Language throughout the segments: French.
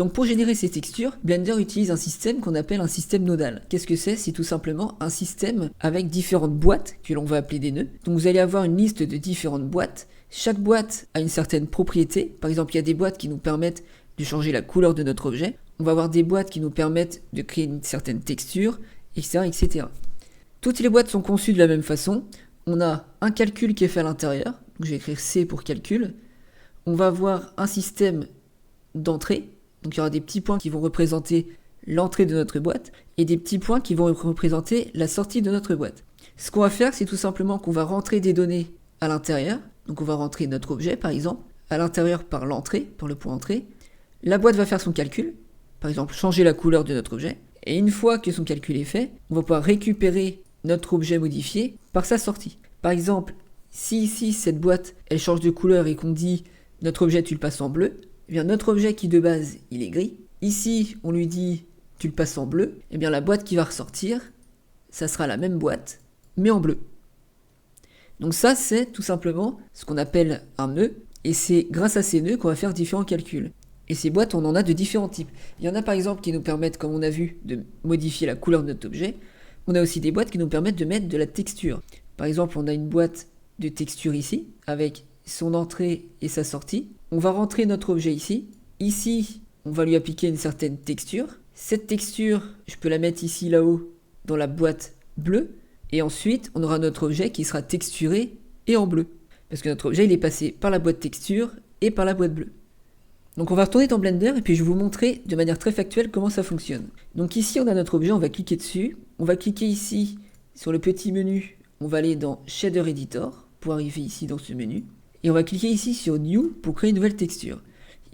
Donc pour générer ces textures, Blender utilise un système qu'on appelle un système nodal. Qu'est-ce que c'est? C'est tout simplement un système avec différentes boîtes que l'on va appeler des nœuds. Donc vous allez avoir une liste de différentes boîtes. Chaque boîte a une certaine propriété. Par exemple, il y a des boîtes qui nous permettent de changer la couleur de notre objet. On va avoir des boîtes qui nous permettent de créer une certaine texture, etc., etc. Toutes les boîtes sont conçues de la même façon. On a un calcul qui est fait à l'intérieur. Donc je vais écrire C pour calcul. On va avoir un système d'entrée. Donc il y aura des petits points qui vont représenter l'entrée de notre boîte et des petits points qui vont représenter la sortie de notre boîte. Ce qu'on va faire, c'est tout simplement qu'on va rentrer des données à l'intérieur. Donc on va rentrer notre objet par exemple à l'intérieur par l'entrée, par le point entrée. La boîte va faire son calcul, par exemple changer la couleur de notre objet. Et une fois que son calcul est fait, on va pouvoir récupérer notre objet modifié par sa sortie. Par exemple, si ici cette boîte elle change de couleur et qu'on dit notre objet tu le passes en bleu, eh bien notre objet qui de base il est gris, ici on lui dit tu le passes en bleu, eh bien la boîte qui va ressortir, ça sera la même boîte, mais en bleu. Donc ça c'est tout simplement ce qu'on appelle un nœud, et c'est grâce à ces nœuds qu'on va faire différents calculs. Et ces boîtes on en a de différents types. Il y en a par exemple qui nous permettent, comme on a vu, de modifier la couleur de notre objet. On a aussi des boîtes qui nous permettent de mettre de la texture. Par exemple on a une boîte de texture ici, avec son entrée et sa sortie. On va rentrer notre objet ici. Ici, on va lui appliquer une certaine texture. Cette texture, je peux la mettre ici, là-haut, dans la boîte bleue. Et ensuite, on aura notre objet qui sera texturé et en bleu. Parce que notre objet, il est passé par la boîte texture et par la boîte bleue. Donc on va retourner dans Blender et puis je vais vous montrer de manière très factuelle comment ça fonctionne. Donc ici, on a notre objet, on va cliquer dessus. On va cliquer ici sur le petit menu. On va aller dans Shader Editor pour arriver ici dans ce menu. Et on va cliquer ici sur New pour créer une nouvelle texture.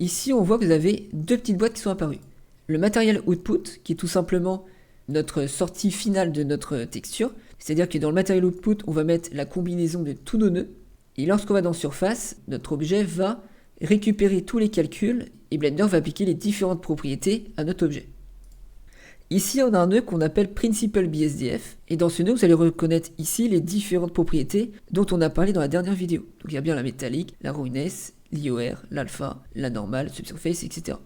Ici, on voit que vous avez deux petites boîtes qui sont apparues. Le Material Output, qui est tout simplement notre sortie finale de notre texture. C'est-à-dire que dans le Material Output, on va mettre la combinaison de tous nos nœuds. Et lorsqu'on va dans Surface, notre objet va récupérer tous les calculs et Blender va appliquer les différentes propriétés à notre objet. Ici, on a un nœud qu'on appelle Principal BSDF, et dans ce nœud, vous allez reconnaître ici les différentes propriétés dont on a parlé dans la dernière vidéo. Donc il y a bien la métallique, la roughness, l'IOR, l'alpha, la normale, subsurface, etc.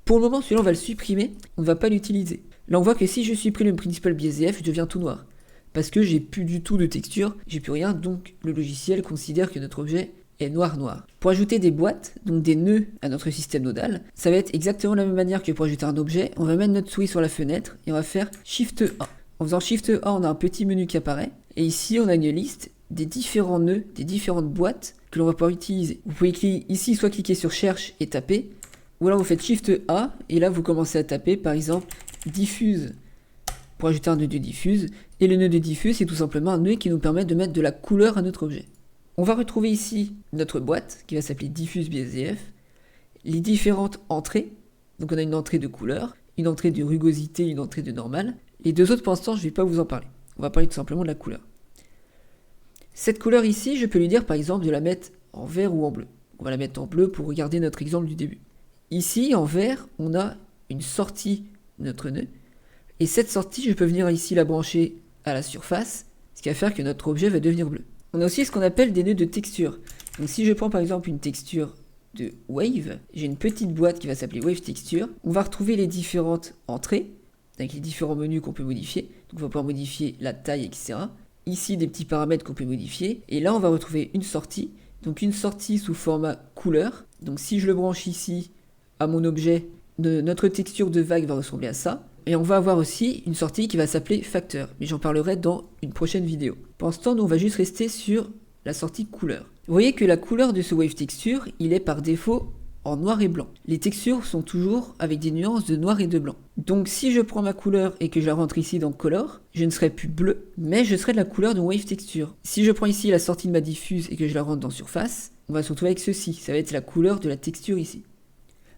Pour le moment, celui-là, on va le supprimer, on ne va pas l'utiliser. Là, on voit que si je supprime le Principal BSDF, je deviens tout noir. Parce que j'ai plus du tout de texture, j'ai plus rien, donc le logiciel considère que notre objet est noir. Pour ajouter des boîtes, donc des nœuds à notre système nodal, ça va être exactement la même manière que pour ajouter un objet. On va mettre notre souris sur la fenêtre et on va faire Shift A. En faisant Shift A, on a un petit menu qui apparaît. Et ici, on a une liste des différents nœuds, des différentes boîtes que l'on va pouvoir utiliser. Vous pouvez ici soit cliquer sur Cherche et taper, ou alors vous faites Shift A et là vous commencez à taper par exemple Diffuse pour ajouter un nœud de diffuse. Et le nœud de diffuse, c'est tout simplement un nœud qui nous permet de mettre de la couleur à notre objet. On va retrouver ici notre boîte qui va s'appeler Diffuse BSDF, les différentes entrées. Donc on a une entrée de couleur, une entrée de rugosité, une entrée de normale. Les deux autres, pour l'instant, je ne vais pas vous en parler. On va parler tout simplement de la couleur. Cette couleur ici, je peux lui dire par exemple de la mettre en vert ou en bleu. On va la mettre en bleu pour regarder notre exemple du début. Ici, en vert, on a une sortie de notre nœud. Et cette sortie, je peux venir ici la brancher à la surface, ce qui va faire que notre objet va devenir bleu. On a aussi ce qu'on appelle des nœuds de texture. Donc si je prends par exemple une texture de Wave, j'ai une petite boîte qui va s'appeler Wave Texture. On va retrouver les différentes entrées, avec les différents menus qu'on peut modifier. Donc on va pouvoir modifier la taille, etc. Ici des petits paramètres qu'on peut modifier. Et là on va retrouver une sortie. Donc une sortie sous format couleur. Donc si je le branche ici à mon objet, notre texture de vague va ressembler à ça. Et on va avoir aussi une sortie qui va s'appeler Factor, mais j'en parlerai dans une prochaine vidéo. Pour l'instant, nous on va juste rester sur la sortie couleur. Vous voyez que la couleur de ce Wave Texture, il est par défaut en noir et blanc. Les textures sont toujours avec des nuances de noir et de blanc. Donc si je prends ma couleur et que je la rentre ici dans Color, je ne serai plus bleu, mais je serai de la couleur de Wave Texture. Si je prends ici la sortie de ma diffuse et que je la rentre dans Surface, on va se retrouver avec ceci, ça va être la couleur de la texture ici.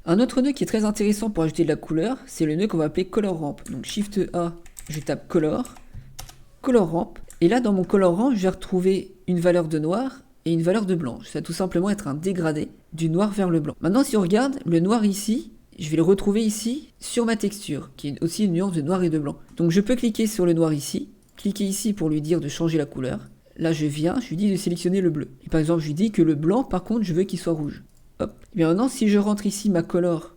Un autre nœud qui est très intéressant pour ajouter de la couleur, c'est le nœud qu'on va appeler Color Ramp. Donc Shift A, je tape Color, Color Ramp, et là dans mon Color Ramp, je vais retrouver une valeur de noir et une valeur de blanc. Ça va tout simplement être un dégradé du noir vers le blanc. Maintenant si on regarde, le noir ici, je vais le retrouver ici sur ma texture, qui est aussi une nuance de noir et de blanc. Donc je peux cliquer sur le noir ici, cliquer ici pour lui dire de changer la couleur. Là je viens, je lui dis de sélectionner le bleu. Et par exemple je lui dis que le blanc par contre je veux qu'il soit rouge. Hop. Et bien maintenant, si je rentre ici ma color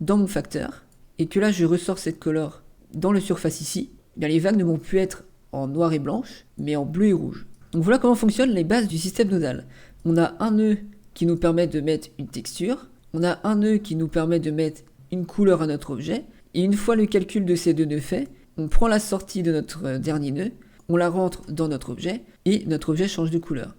dans mon facteur, et que là je ressors cette color dans le surface ici, bien les vagues ne vont plus être en noir et blanche, mais en bleu et rouge. Donc voilà comment fonctionnent les bases du système nodal. On a un nœud qui nous permet de mettre une texture, on a un nœud qui nous permet de mettre une couleur à notre objet, et une fois le calcul de ces deux nœuds fait, on prend la sortie de notre dernier nœud, on la rentre dans notre objet, et notre objet change de couleur.